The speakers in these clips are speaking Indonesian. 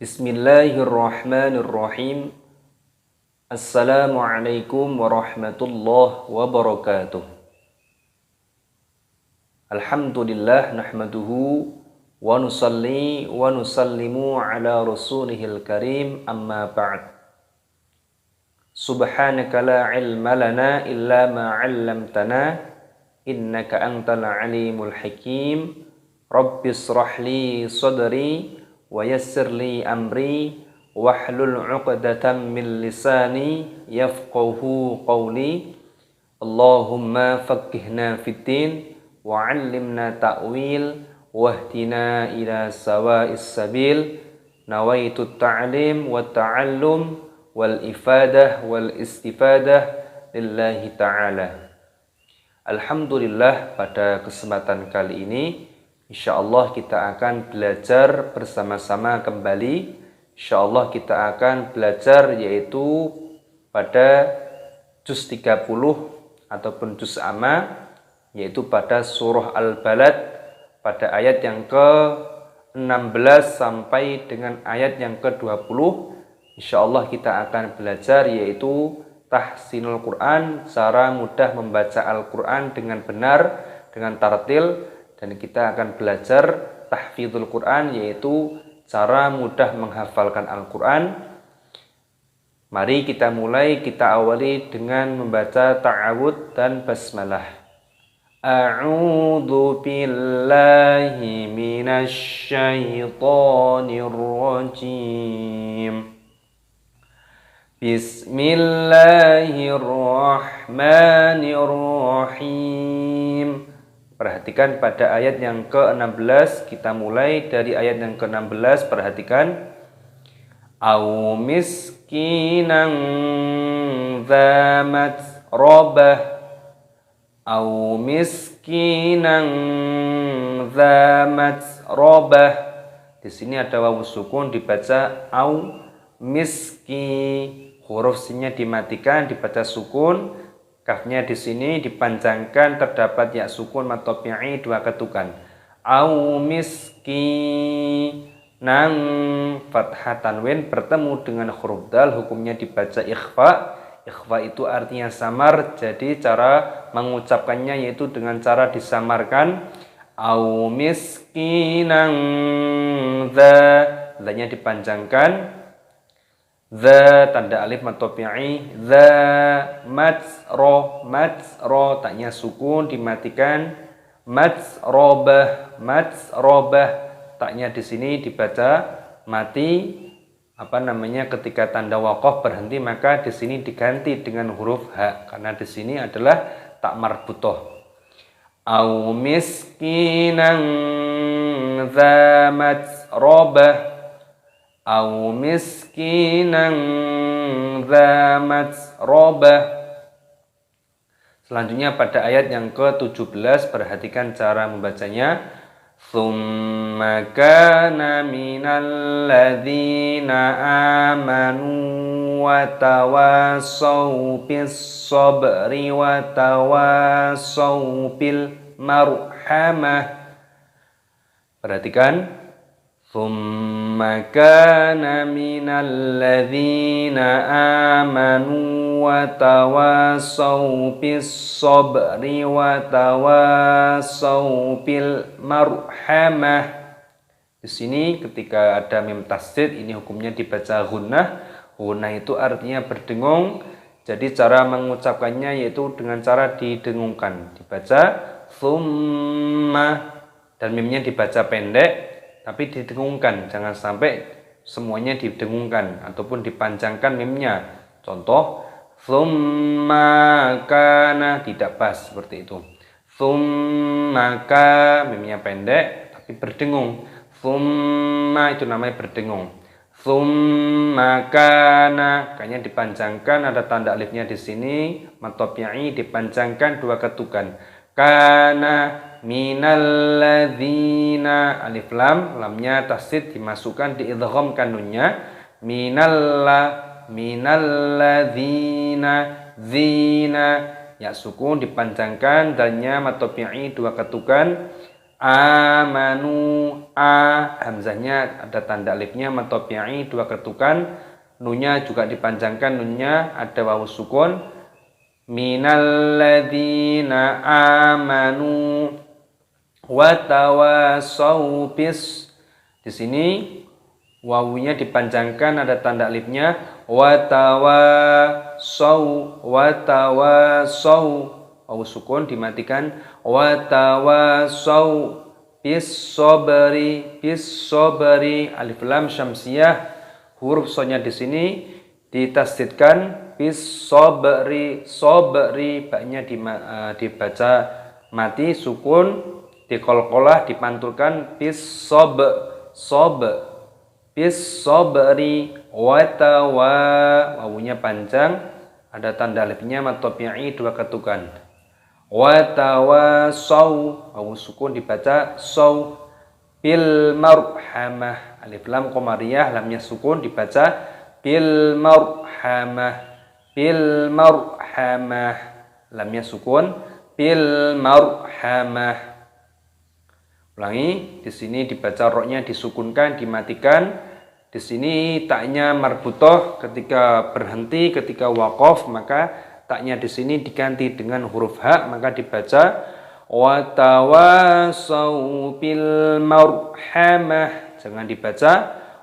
Bismillahirrahmanirrahim. Assalamualaikum warahmatullahi wabarakatuh. Alhamdulillah nahmaduhu wa nusalli wa nusallimu ala rasulihil karim amma ba'd. Subhanaka la ilma lana illa ma 'allamtana innaka antal alimul hakim. Rabbis shrahli sadri wa yassir li amri wahlul 'uqdatam min lisani yafqahu qawli. Allahumma faqqihna fid din wa 'allimna ta'wil wahdina ila sawa'is sabil. Nawaitu ta'lim wa ta'allum wal ifadah wal istifadah lillahi ta'ala. Alhamdulillah, pada kesempatan kali ini insyaallah kita akan belajar bersama-sama kembali. Insyaallah kita akan belajar yaitu pada juz 30 ataupun juz amma, yaitu pada surah Al-Balad pada ayat yang ke-16 sampai dengan ayat yang ke-20. Insyaallah kita akan belajar yaitu tahsinul Quran, cara mudah membaca Al-Quran dengan benar, dengan tartil. Dan kita akan belajar tahfidzul Quran, yaitu cara mudah menghafalkan Al-Quran. Mari kita mulai, kita awali dengan membaca ta'awudz dan basmalah. A'udzu billahi minasy syaithanir rajim. Bismillahirrahmanirrahim. Perhatikan pada ayat yang ke-16, kita mulai dari ayat yang ke-16, perhatikan. Au miskinan dza matrabah. Au miskinan dza matrabah. Di sini ada wawu sukun, dibaca au miski. Huruf sinnya dimatikan, dibaca sukun. Kafnya di sini dipanjangkan, terdapat ya sukun matopi'i dua ketukan. Au miski nang fathah tanwin bertemu dengan huruf dal, hukumnya dibaca ikhfa. Ikhfa itu artinya samar, jadi cara mengucapkannya yaitu dengan cara disamarkan. Au miskinang nya dipanjangkan. Tanda alif matopi'i. Matsro taknya sukun dimatikan. Matsrobah taknya di sini dibaca mati. Ketika tanda waqaf berhenti, maka di sini diganti dengan huruf ha, karena di sini adalah tak marbutoh. Au miskinan dza matsrobah. Au miskinan dza matsrabah. Selanjutnya pada ayat yang ke-17, perhatikan cara membacanya. Tsumma kana minal ladzina amanu wa tawassaw bis sabri wa tawassaw bil marhamah. Perhatikan. Tsumma kana minal ladzina amanu wa tawassaw bis sabri wa tawassaw bil marhamah. Di sini ketika ada mim tasdid, ini hukumnya dibaca gunnah. Gunnah itu artinya berdengung. Jadi cara mengucapkannya yaitu dengan cara didengungkan. Dibaca tsumma dan mimnya dibaca pendek tapi didengungkan, jangan sampai semuanya didengungkan ataupun dipanjangkan mimnya. Contoh, tsumma kana, tidak pas seperti itu. Tsumma ka, mimnya pendek tapi berdengung. Tsumma itu namanya berdengung. Tsumma kana, kayaknya dipanjangkan, ada tanda alifnya di sini, matopi'i dipanjangkan dua ketukan. Kana minal ladzina, alif lam, lamnya tasdid dimasukkan, diidghamkan nunnya. Minal ladzina, zina, ya sukun dipanjangkan, dalnya matopi'i dua ketukan. Amanu hamzahnya ada tanda alifnya, matopi'i 2 ketukan, nunnya juga dipanjangkan, nunnya ada wawu sukun. Minalladzina amanu wa tawassaw bis. Di sini wawunya dipanjangkan, ada tanda alifnya, wa tawassaw, wawu sukun dimatikan, wa tawassaw bis sobri, alif lam syamsiyah, huruf sonya di sini ditasdidkan, bis sobri, baknya dibaca mati, sukun, dikolkolah, dipantulkan, bis sobri, wawunya panjang, ada tanda alifnya, matopi'i 2 ketukan, watawassaw, wawu sukun dibaca saw, bil marhamah, alif lam qamariyah, lamnya sukun dibaca bil marhamah, lamnya sukun bil marhamah. Ulangi, di sini dibaca roknya disukunkan, dimatikan. Di sini taknya marbutoh, ketika berhenti, ketika waqaf, maka taknya di sini diganti dengan huruf ha, maka dibaca wa tawassaw bil marhamah. Jangan dibaca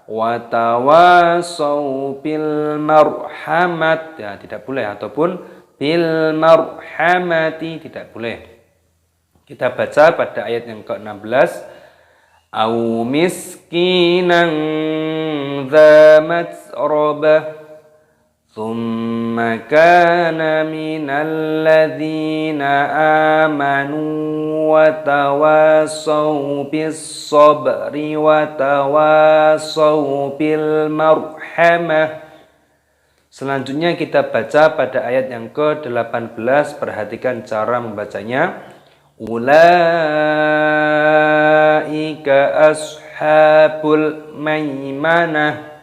wa tawassaw bil marhamat, ya tidak boleh, ataupun bil marhamati, tidak boleh. Kita baca pada ayat yang ke-16. Au miskinan dza matsrabah thumma kana minal ladzina amanu wa tawassaw bis sabri wa tawassaw bil marhamah. Selanjutnya kita baca pada ayat yang ke-18. Perhatikan cara membacanya. Ulaika ashabul maimanah,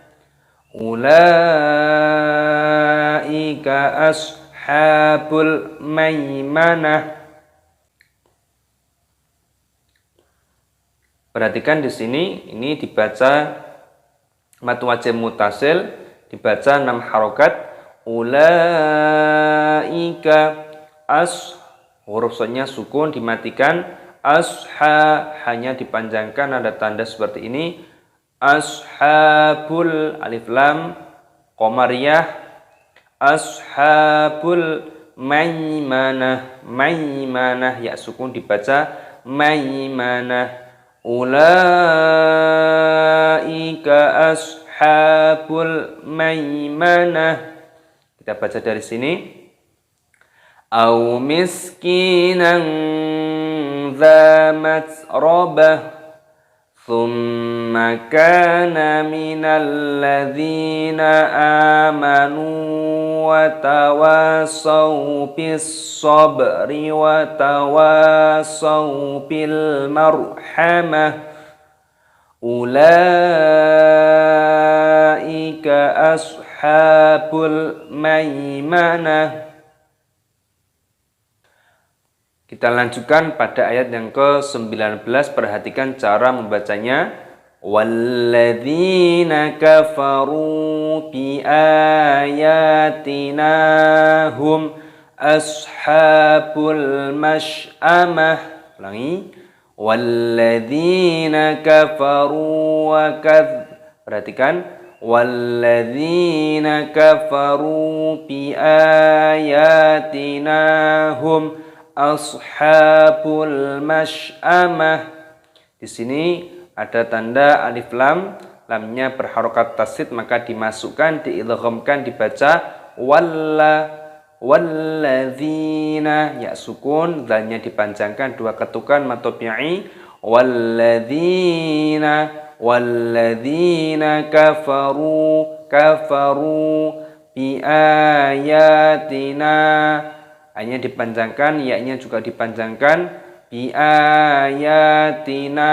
ulaika ashabul maimanah. Perhatikan di sini, ini dibaca mad wajib mutasil, dibaca 6 harokat. Ulaika huruf sodnya sukun dimatikan, hanya dipanjangkan, ada tanda seperti ini, ashabul, alif lam qamariyah, ashabul maimanah, ya sukun dibaca maimanah, ulaika ashabul maimanah. Kita baca dari sini. Au miskinan dza matsrabah thumma kana minal ladzina amanu wa tawassaw bis sabri wa tawassaw bil marhamah, ulaika ashabul maimanah. Kita lanjutkan pada ayat yang ke-19. Perhatikan cara membacanya. Walladzina kafaru bi ayatina hum ashabul mash'amah. Ulangi. Walladzina kafaru wa perhatikan. Walladzina kafaru bi ayatina hum ashabul mash'amah. Di sini ada tanda alif lam, lamnya berharokat tasdid, maka dimasukkan, diidghamkan, dibaca walladzina, ya sukun, dzalnya dipanjangkan 2 ketukan, matopi'i, walladzina kafaru bi ayatina, hanya dipanjangkan, yaknya juga dipanjangkan, bi ayatina,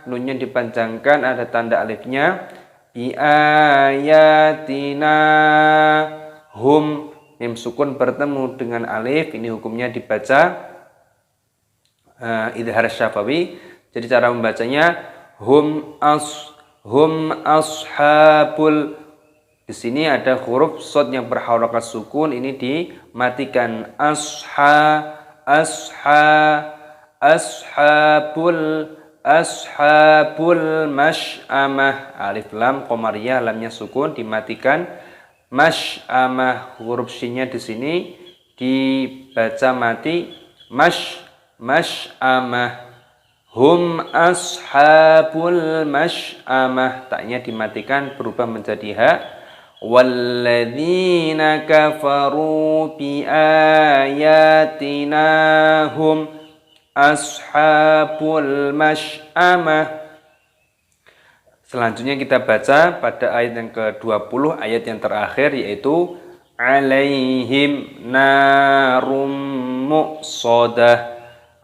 nunnya dipanjangkan, ada tanda alifnya, bi ayatina hum, mim sukun bertemu dengan alif, ini hukumnya dibaca idhar syafawi. Jadi cara membacanya hum ashabul. Di sini ada huruf shad yang berharakat sukun, ini dimatikan. Ashabul mash'amah. Alif lam qamariyah, lamnya sukun dimatikan. Mash'amah, huruf shinnya di sini dibaca mati. Mash'amah. Hum ashabul mash'amah, taknya dimatikan berubah menjadi ha. Walladzina kafaru bi ayatina hum ashabul mash'amah. Selanjutnya kita baca pada ayat yang ke-20, ayat yang terakhir, yaitu alaihim narum muqsadah.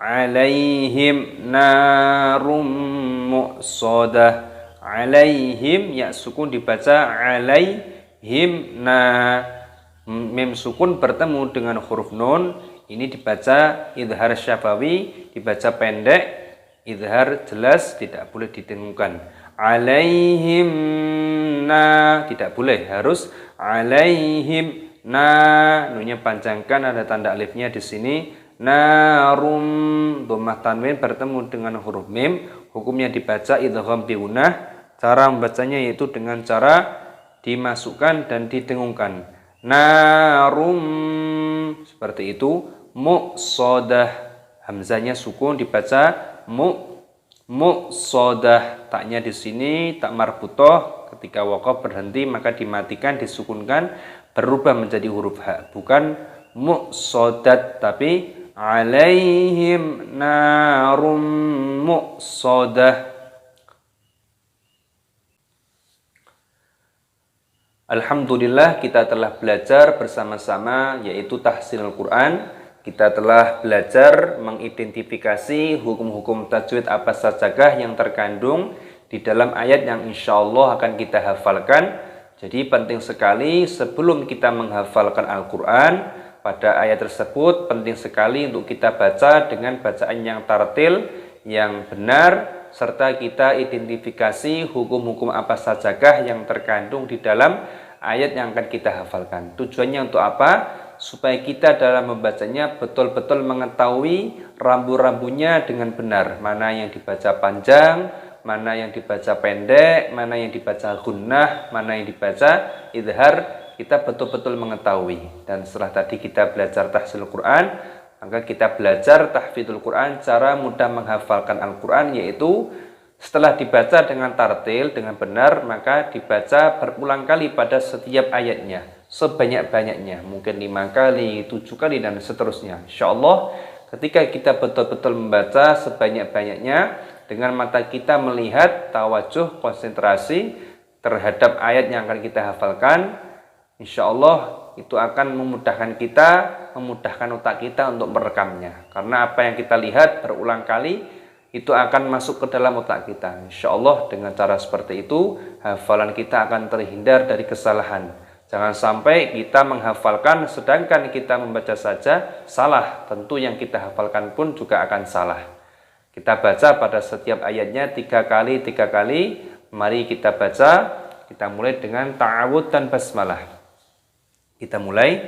Alaihim narum muqsadah. Alaihim, ya sukun dibaca alaihim. Mim sukun bertemu dengan huruf nun, ini dibaca idhar syafawi, dibaca pendek. Idhar jelas, tidak boleh didengungkan. Alaihim tidak boleh, harus alaihim nunnya panjangkan, ada tanda alifnya di sini. Narum, dhammah tanwin bertemu dengan huruf mim, hukumnya dibaca idgham bi gunnah. Cara membacanya yaitu dengan cara dimasukkan dan didengungkan. Narum, seperti itu. Muqsadah, hamzanya sukun dibaca muqsadah. Taknya di sini tak marbutoh, ketika waqaf berhenti maka dimatikan, disukunkan, berubah menjadi huruf ha, bukan muqsadat tapi alaihim narum muqsadah. Alhamdulillah, kita telah belajar bersama-sama yaitu tahsinul Quran. Kita telah belajar mengidentifikasi hukum-hukum tajwid apa sajakah yang terkandung di dalam ayat yang insya Allah akan kita hafalkan. Jadi penting sekali sebelum kita menghafalkan Al-Quran, pada ayat tersebut penting sekali untuk kita baca dengan bacaan yang tartil, yang benar, serta kita identifikasi hukum-hukum apa sajakah yang terkandung di dalam ayat yang akan kita hafalkan. Tujuannya untuk apa? Supaya kita dalam membacanya betul-betul mengetahui rambu-rambunya dengan benar. Mana yang dibaca panjang, mana yang dibaca pendek, mana yang dibaca gunnah, mana yang dibaca idhar. Kita betul-betul mengetahui. Dan setelah tadi kita belajar tahsinul Quran, maka kita belajar tahfidzul Quran, cara mudah menghafalkan Al-Quran, yaitu setelah dibaca dengan tartil, dengan benar, maka dibaca berulang kali pada setiap ayatnya, sebanyak-banyaknya, mungkin 5 kali, 7 kali, dan seterusnya. Insya Allah, ketika kita betul-betul membaca sebanyak-banyaknya, dengan mata kita melihat, tawajuh, konsentrasi terhadap ayat yang akan kita hafalkan, insya Allah itu akan memudahkan kita, memudahkan otak kita untuk merekamnya. Karena apa yang kita lihat berulang kali, itu akan masuk ke dalam otak kita. Insya Allah dengan cara seperti itu, hafalan kita akan terhindar dari kesalahan. Jangan sampai kita menghafalkan sedangkan kita membaca saja salah. Tentu yang kita hafalkan pun juga akan salah. Kita baca pada setiap ayatnya 3 kali, 3 kali. Mari kita baca. Kita mulai dengan ta'awud dan basmalah. Kita mulai.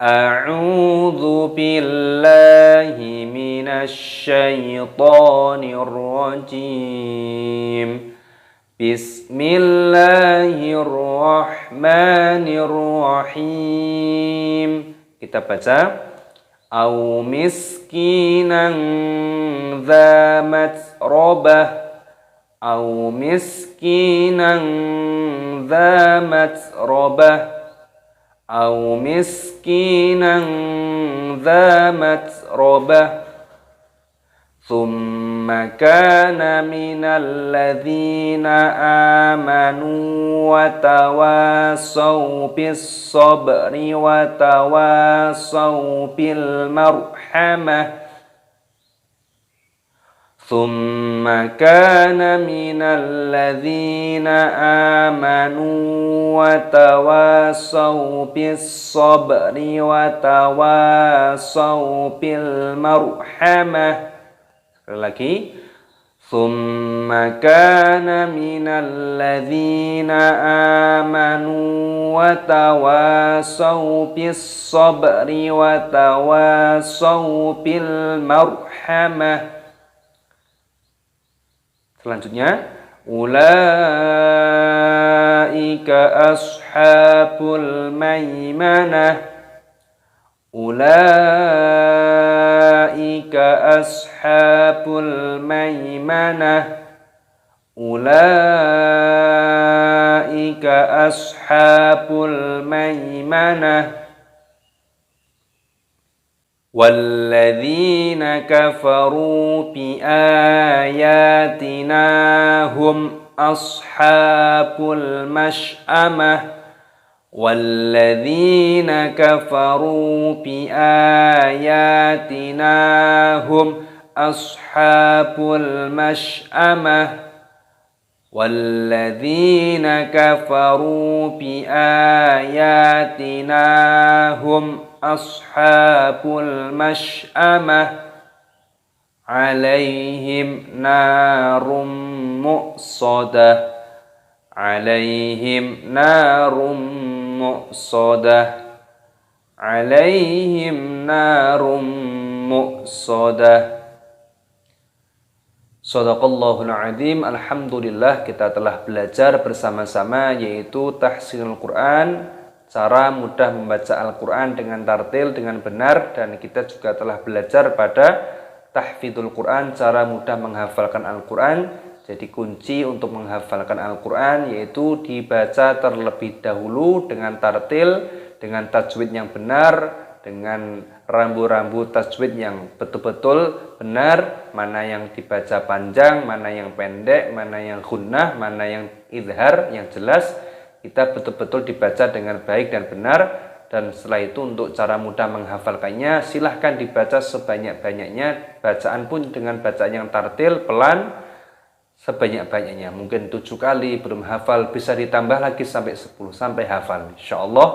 A'udzu billahi minasy syaithanir rajim. Bismillahirrahmanirrahim. Kita baca. Au miskinan dza matrabah. Au miskinan dza matrabah. Au miskinan dza matrabah. Thumma kana minal ladzina amanu wa tawasaw bis sabri wa tawasaw bil marhamah. Thumma kana minal ladzina amanu wa tawasaw bis sabri wa tawasaw bil marhamah. Sekali lagi. ثم كان من الذين آمنوا وتواصوا بالصبر وتواصوا بالمرحمة. Selanjutnya, ulaika ashabul maimanah. Ulaika ashabul maimanah. Ulaika ashabul maimanah. Walladzina kafaru bi ayatina hum ashabul mash'amah. Walladzina kafaru bi ayatina hum ashabul mash'amah. Walladzina kafaru bi ayatina hum ashabul mash'amah. Alaihim narum muqsadah. Alaihim narum muqsadah. Alaihim narum muqsadah. Shadaqallahul azim. Alhamdulillah, kita telah belajar bersama-sama yaitu tahsinul Quran, cara mudah membaca Al-Quran dengan tartil, dengan benar. Dan kita juga telah belajar pada tahfidzul Quran, cara mudah menghafalkan Al-Quran. Jadi kunci untuk menghafalkan Al-Quran yaitu dibaca terlebih dahulu dengan tartil, dengan tajwid yang benar, dengan rambu-rambu tajwid yang betul-betul benar, mana yang dibaca panjang, mana yang pendek, mana yang gunnah, mana yang izhar, yang jelas. Kita betul-betul dibaca dengan baik dan benar. Dan setelah itu untuk cara mudah menghafalkannya, silahkan dibaca sebanyak-banyaknya. Bacaan pun dengan bacaan yang tartil, pelan, sebanyak-banyaknya. Mungkin 7 kali belum hafal, bisa ditambah lagi sampai 10 sampai hafal. Insyaallah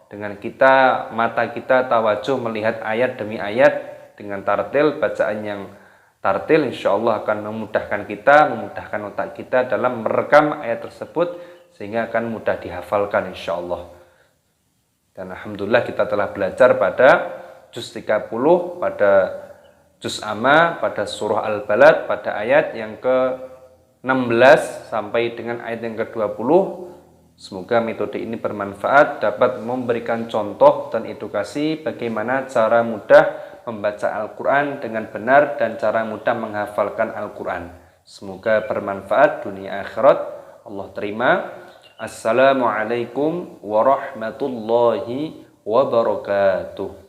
dengan kita, mata kita tawajuh melihat ayat demi ayat dengan tartil, bacaan yang tartil, insyaallah akan memudahkan kita, memudahkan otak kita dalam merekam ayat tersebut sehingga akan mudah dihafalkan insyaallah. Dan alhamdulillah kita telah belajar pada juz 30, pada juz amma, pada surah Al-Balad, pada ayat yang ke-16 sampai dengan ayat yang ke-20. Semoga metode ini bermanfaat, dapat memberikan contoh dan edukasi bagaimana cara mudah membaca Al-Quran dengan benar dan cara mudah menghafalkan Al-Quran. Semoga bermanfaat dunia akhirat. Allah terima. Assalamualaikum warahmatullahi wabarakatuh.